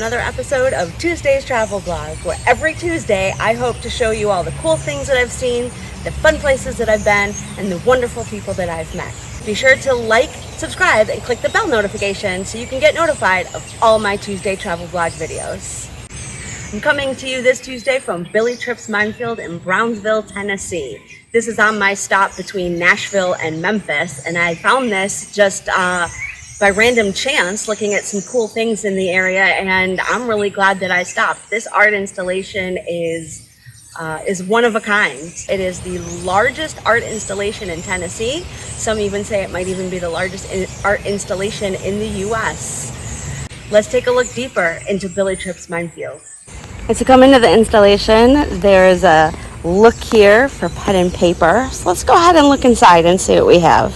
another episode of Tuesday's Travel Blog, where every Tuesday I hope to show you all the cool things that I've seen, the fun places that I've been, and the wonderful people that I've met. Be sure to like, subscribe, and click the bell notification so you can get notified of all my Tuesday Travel Blog videos. I'm coming to you this Tuesday from Billy Tripp's Mindfield in Brownsville, Tennessee. This is on my stop between Nashville and Memphis, and I found this just by random chance looking at some cool things in the area, and I'm really glad that I stopped. This art installation is one of a kind. It is the largest art installation in Tennessee. Some even say it might even be the largest art installation in the U.S. Let's take a look deeper into Billy Tripp's Mindfield. And to come into the installation, there's a look here for pen and paper. So let's go ahead and look inside and see what we have.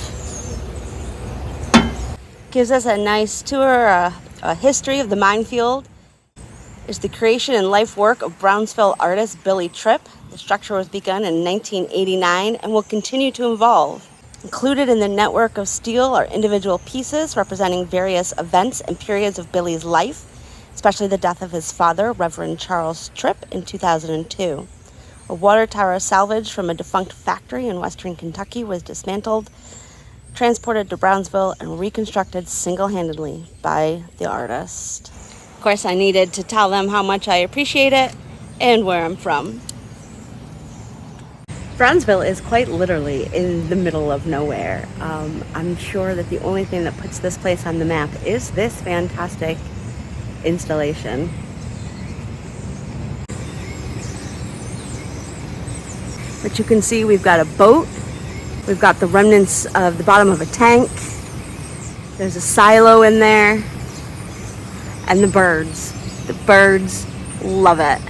Gives us a nice tour, a history of the Mindfield. It's the creation and life work of Brownsville artist Billy Tripp. The structure was begun in 1989 and will continue to evolve. Included in the network of steel are individual pieces representing various events and periods of Billy's life, especially the death of his father, Reverend Charles Tripp, in 2002. A water tower salvaged from a defunct factory in western Kentucky was dismantled, transported to Brownsville, and reconstructed single-handedly by the artist. Of course, I needed to tell them how much I appreciate it and where I'm from. Brownsville is quite literally in the middle of nowhere. I'm sure that the only thing that puts this place on the map is this fantastic installation. But you can see we've got a boat. We've got the remnants of the bottom of a tank. There's a silo in there. And the birds. The birds love it.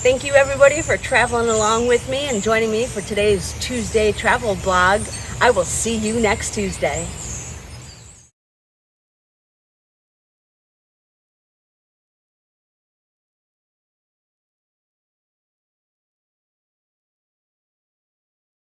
Thank you everybody for traveling along with me and joining me for today's Tuesday travel blog. I will see you next Tuesday.